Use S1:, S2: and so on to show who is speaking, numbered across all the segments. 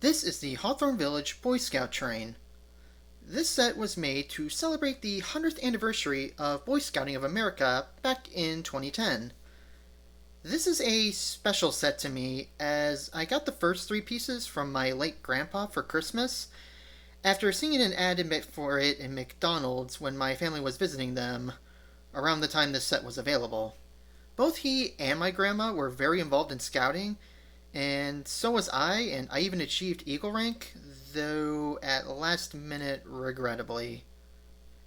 S1: This is the Hawthorne Village Boy Scout train. This set was made to celebrate the 100th anniversary of Boy Scouting of America back in 2010. This is a special set to me as I got the first three pieces from my late grandpa for Christmas after seeing an ad for it in McDonald's when my family was visiting them around the time this set was available. Both he and my grandma were very involved in scouting, and so was I, and I even achieved Eagle rank, though at last minute, regrettably.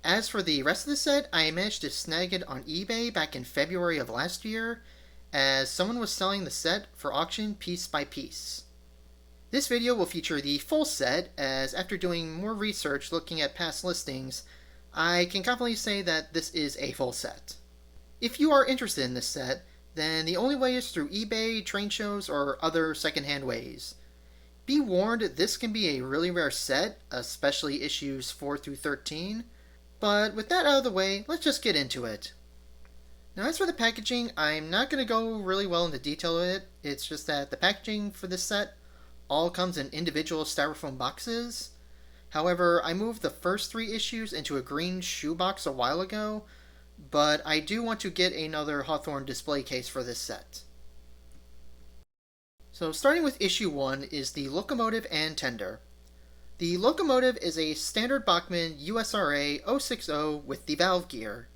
S1: As for the rest of the set, I managed to snag it on eBay back in February of last year, as someone was selling the set for auction piece by piece. This video will feature the full set, as after doing more research looking at past listings, I can confidently say that this is a full set. If you are interested in this set, then the only way is through eBay, train shows, or other secondhand ways. Be warned, this can be a really rare set, especially issues 4 through 13, but with that out of the way, let's just get into it. Now as for the packaging, I'm not going to go really well into detail with it. It's just that the packaging for this set all comes in individual styrofoam boxes. However, I moved the first 3 issues into a green shoebox a while ago, but I do want to get another Hawthorne display case for this set. So starting with issue 1 is the locomotive and tender. The locomotive is a standard Bachmann USRA 060 with the valve gear.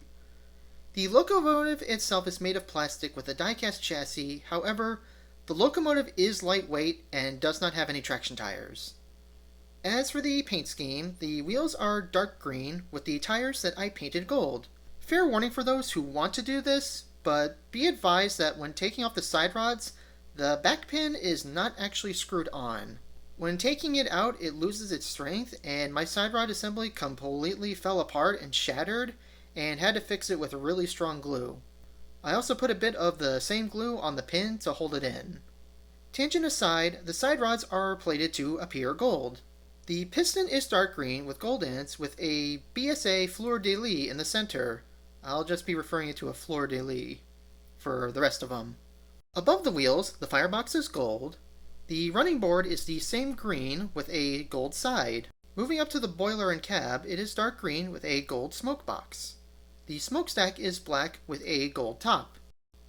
S1: The locomotive itself is made of plastic with a die-cast chassis, however, the locomotive is lightweight and does not have any traction tires. As for the paint scheme, the wheels are dark green with the tires that I painted gold. Fair warning for those who want to do this, but be advised that when taking off the side rods, the back pin is not actually screwed on. When taking it out, it loses its strength, and my side rod assembly completely fell apart and shattered, and had to fix it with really strong glue. I also put a bit of the same glue on the pin to hold it in. Tangent aside, the side rods are plated to appear gold. The piston is dark green with gold ends with a BSA fleur-de-lis in the center. I'll just be referring it to a fleur-de-lis for the rest of them. Above the wheels, the firebox is gold. The running board is the same green with a gold side. Moving up to the boiler and cab, it is dark green with a gold smoke box. The smokestack is black with a gold top.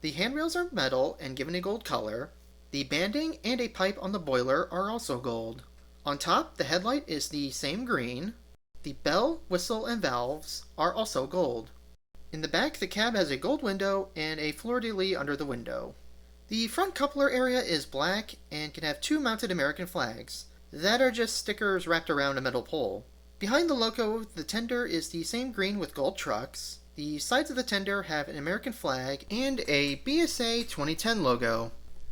S1: The handrails are metal and given a gold color. The banding and a pipe on the boiler are also gold. On top, the headlight is the same green. The bell, whistle, and valves are also gold. In the back, the cab has a gold window and a fleur-de-lis under the window. The front coupler area is black and can have 2 mounted American flags that are just stickers wrapped around a metal pole. Behind the Loco, the tender is the same green with gold trucks. The sides of the tender have an American flag and a BSA 2010 logo.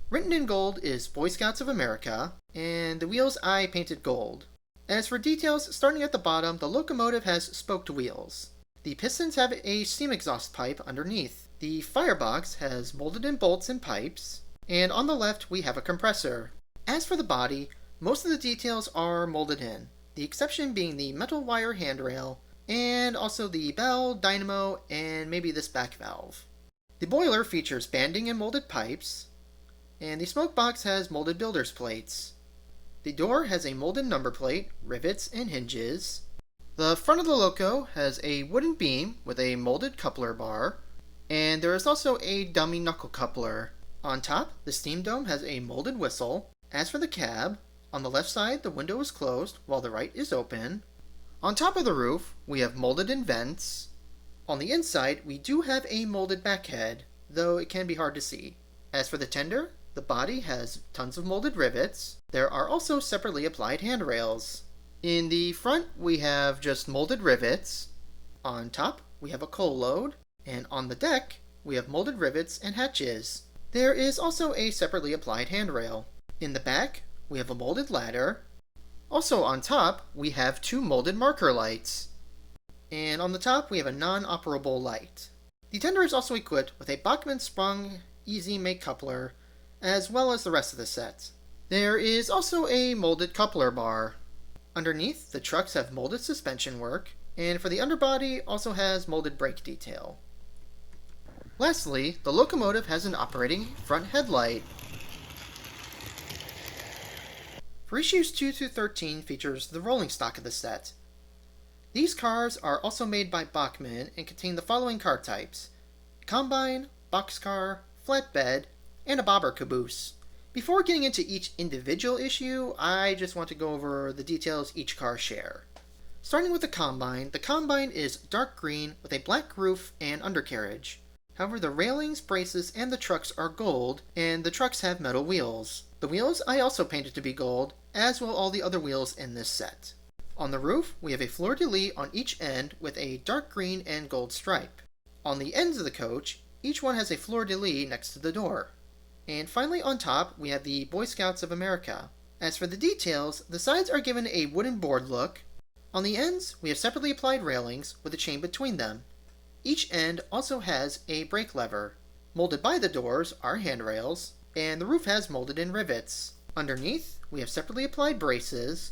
S1: Written in gold is Boy Scouts of America, and the wheels I painted gold. As for details, starting at the bottom, the locomotive has spoked wheels. The pistons have a steam exhaust pipe underneath. The firebox has molded in bolts and pipes, and on the left we have a compressor. As for the body, most of the details are molded in, the exception being the metal wire handrail, and also the bell, dynamo, and maybe this back valve. The boiler features banding and molded pipes, and the smoke box has molded builder's plates. The door has a molded number plate, rivets, and hinges. The front of the Loco has a wooden beam with a molded coupler bar, and there is also a dummy knuckle coupler. On top, the steam dome has a molded whistle. As for the cab, on the left side the window is closed while the right is open. On top of the roof, we have molded in vents. On the inside, we do have a molded back head, though it can be hard to see. As for the tender, the body has tons of molded rivets. There are also separately applied handrails. In the front, we have just molded rivets. On top, we have a coal load. And on the deck, we have molded rivets and hatches. There is also a separately applied handrail. In the back, we have a molded ladder. Also on top, we have 2 molded marker lights. And on the top, we have a non-operable light. The tender is also equipped with a Bachmann sprung easy make coupler, as well as the rest of the set. There is also a molded coupler bar. Underneath, the trucks have molded suspension work, and for the underbody also has molded brake detail. Lastly, the locomotive has an operating front headlight. For For issues 2 through 13 features the rolling stock of the set. These cars are also made by Bachmann and contain the following car types: Combine, Boxcar, Flatbed, and a bobber caboose. Before getting into each individual issue, I just want to go over the details each car share. Starting with the Combine is dark green with a black roof and undercarriage. However, the railings, braces, and the trucks are gold, and the trucks have metal wheels. The wheels I also painted to be gold, as will all the other wheels in this set. On the roof, we have a fleur-de-lis on each end with a dark green and gold stripe. On the ends of the coach, each one has a fleur-de-lis next to the door. And finally on top, we have the Boy Scouts of America. As for the details, the sides are given a wooden board look. On the ends, we have separately applied railings with a chain between them. Each end also has a brake lever. Molded by the doors are handrails, and the roof has molded in rivets. Underneath, we have separately applied braces,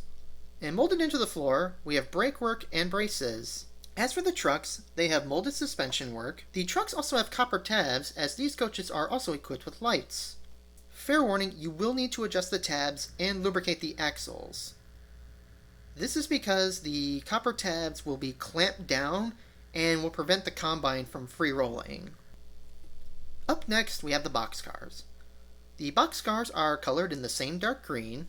S1: and molded into the floor, we have brake work and braces. As for the trucks, they have molded suspension work. The trucks also have copper tabs, as these coaches are also equipped with lights. Fair warning, you will need to adjust the tabs and lubricate the axles. This is because the copper tabs will be clamped down and will prevent the Combine from free rolling. Up next, we have the boxcars. The boxcars are colored in the same dark green.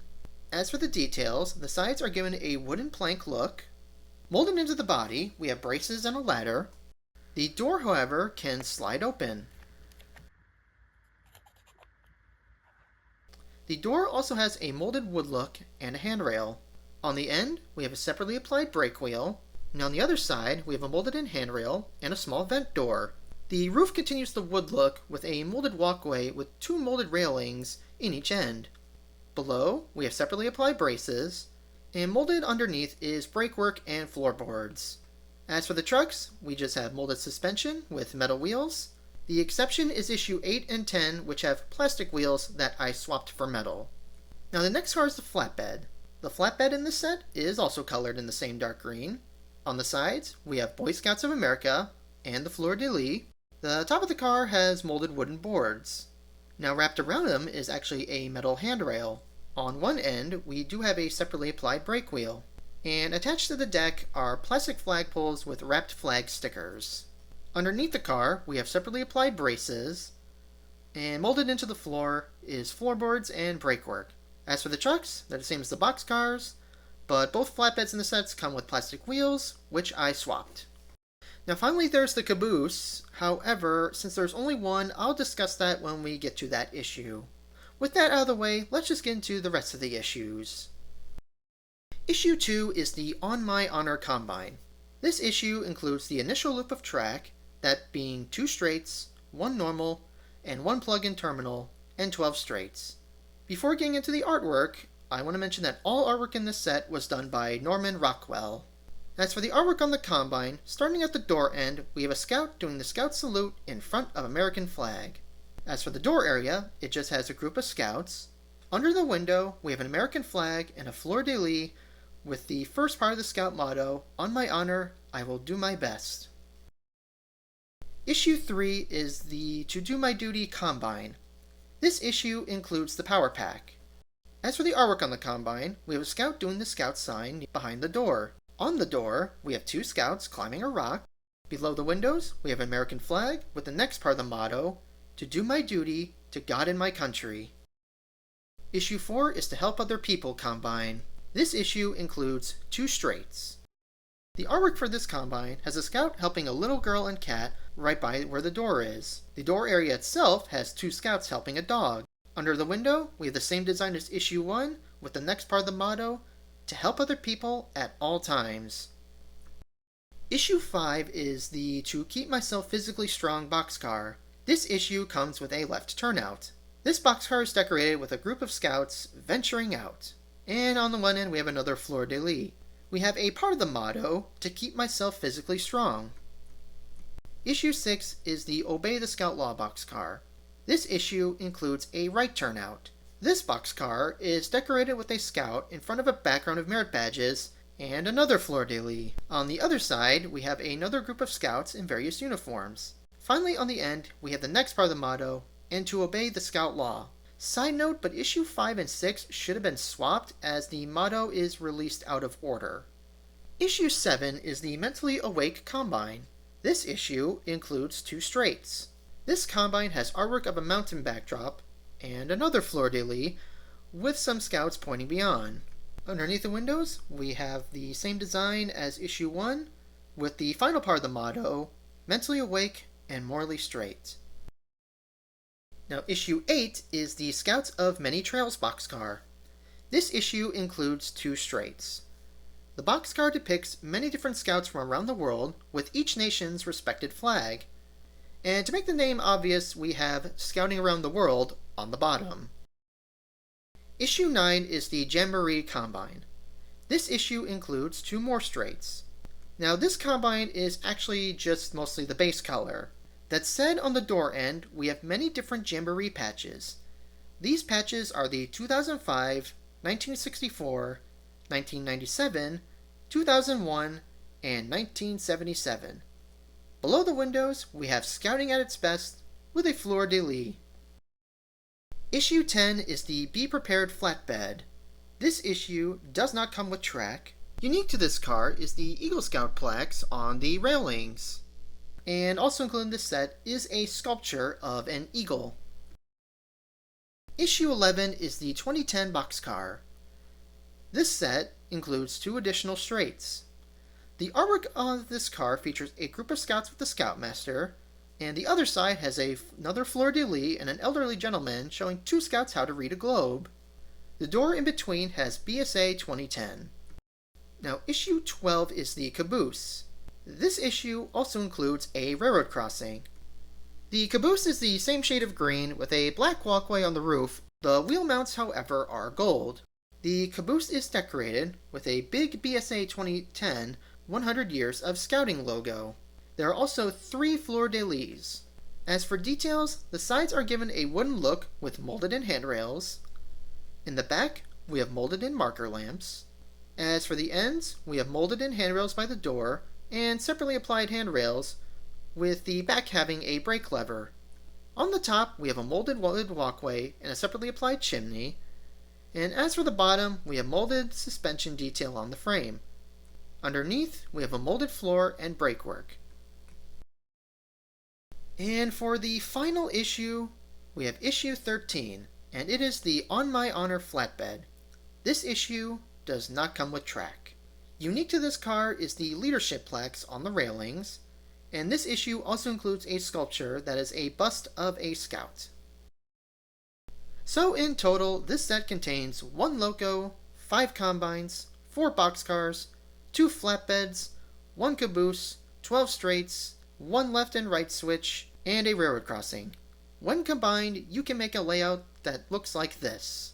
S1: As for the details, the sides are given a wooden plank look. Molded into the body, we have braces and a ladder. The door, however, can slide open. The door also has a molded wood look and a handrail. On the end, we have a separately applied brake wheel, and on the other side, we have a molded-in handrail and a small vent door. The roof continues the wood look with a molded walkway with 2 molded railings in each end. Below, we have separately applied braces, and molded underneath is brakework and floorboards. As for the trucks, we just have molded suspension with metal wheels. The exception is issue 8 and 10, which have plastic wheels that I swapped for metal. Now the next car is the flatbed. The flatbed in this set is also colored in the same dark green. On the sides, we have Boy Scouts of America and the fleur-de-lis. The top of the car has molded wooden boards. Now wrapped around them is actually a metal handrail. On one end, we do have a separately applied brake wheel. And attached to the deck are plastic flagpoles with wrapped flag stickers. Underneath the car, we have separately applied braces, and molded into the floor is floorboards and brakework. As for the trucks, they're the same as the boxcars, but both flatbeds in the sets come with plastic wheels, which I swapped. Now finally there's the caboose. However, since there's only one, I'll discuss that when we get to that issue. With that out of the way, let's just get into the rest of the issues. Issue 2 is the On My Honor Combine. This issue includes the initial loop of track, that being 2 straights, 1 normal, and 1 plug-in terminal, and 12 straights. Before getting into the artwork, I want to mention that all artwork in this set was done by Norman Rockwell. As for the artwork on the Combine, starting at the door end, we have a scout doing the scout salute in front of American flag. As for the door area, it just has a group of scouts. Under the window, we have an American flag and a fleur-de-lis with the first part of the scout motto, "On my honor, I will do my best." Issue 3 is the To Do My Duty Combine. This issue includes the power pack. As for the artwork on the Combine, we have a scout doing the scout sign behind the door. On the door, we have 2 scouts climbing a rock. Below the windows, we have an American flag with the next part of the motto, "To do my duty to God and my country." Issue 4 is To Help Other People Combine. This issue includes 2 straights. The artwork for this Combine has a scout helping a little girl and cat right by where the door is. The door area itself has 2 scouts helping a dog. Under the window, we have the same design as issue 1 with the next part of the motto, "To help other people at all times." Issue 5 is the To Keep Myself Physically Strong boxcar. This issue comes with a left turnout. This boxcar is decorated with a group of scouts venturing out. And on the one end we have another fleur-de-lis. We have a part of the motto, "To Keep Myself Physically Strong." Issue 6 is the Obey the Scout Law boxcar. This issue includes a right turnout. This boxcar is decorated with a scout in front of a background of merit badges and another fleur-de-lis. On the other side, we have another group of scouts in various uniforms. Finally, on the end, we have the next part of the motto, "And to obey the Scout Law." Side note, but issue 5 and 6 should have been swapped as the motto is released out of order. Issue 7 is the Mentally Awake Combine. This issue includes 2 straights. This combine has artwork of a mountain backdrop and another fleur-de-lis with some scouts pointing beyond. Underneath the windows, we have the same design as issue 1 with the final part of the motto, Mentally Awake and Morally Straight. Now, issue 8 is the Scouts of Many Trails boxcar. This issue includes 2 straights. The boxcar depicts many different scouts from around the world with each nation's respected flag. And to make the name obvious, we have Scouting Around the World on the bottom. Issue 9 is the Jamboree Combine. This issue includes 2 more straights. Now, this combine is actually just mostly the base color. That said, on the door end, we have many different Jamboree patches. These patches are the 2005, 1964, 1997, 2001, and 1977. Below the windows, we have Scouting at its best with a fleur-de-lis. Issue 10 is the Be Prepared flatbed. This issue does not come with track. Unique to this car is the Eagle Scout plaques on the railings. And also included in this set is a sculpture of an eagle. Issue 11 is the 2010 boxcar. This set includes 2 additional straights. The artwork of this car features a group of scouts with the Scoutmaster, and the other side has another fleur-de-lis and an elderly gentleman showing 2 scouts how to read a globe. The door in between has BSA 2010. Now, issue 12 is the caboose. This issue also includes a railroad crossing. The caboose is the same shade of green with a black walkway on the roof. The wheel mounts, however, are gold. The caboose is decorated with a big BSA 2010 100 Years of Scouting logo. There are also 3 fleur-de-lis. As for details, the sides are given a wooden look with molded-in handrails. In the back, we have molded-in marker lamps. As for the ends, we have molded-in handrails by the door and separately applied handrails, with the back having a brake lever. On the top, we have a molded wood walkway and a separately applied chimney. And as for the bottom, we have molded suspension detail on the frame. Underneath, we have a molded floor and brakework. And for the final issue, we have issue 13, and it is the On My Honor flatbed. This issue does not come with track. Unique to this car is the leadership plaques on the railings, and this issue also includes a sculpture that is a bust of a scout. So in total, this set contains 1 Loco, 5 combines, 4 boxcars, 2 flatbeds, 1 caboose, 12 straights, 1 left and right switch, and a railroad crossing. When combined, you can make a layout that looks like this.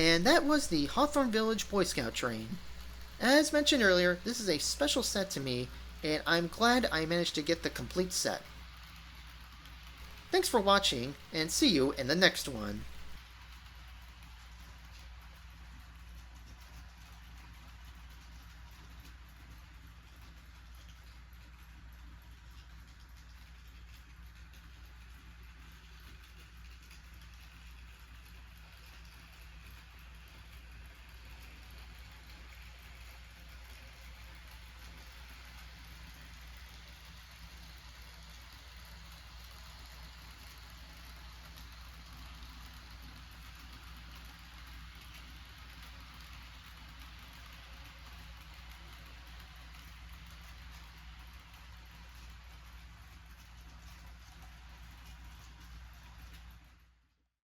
S1: And that was the Hawthorne Village Boy Scout train. As mentioned earlier, this is a special set to me, and I'm glad I managed to get the complete set. Thanks for watching, and see you in the next one.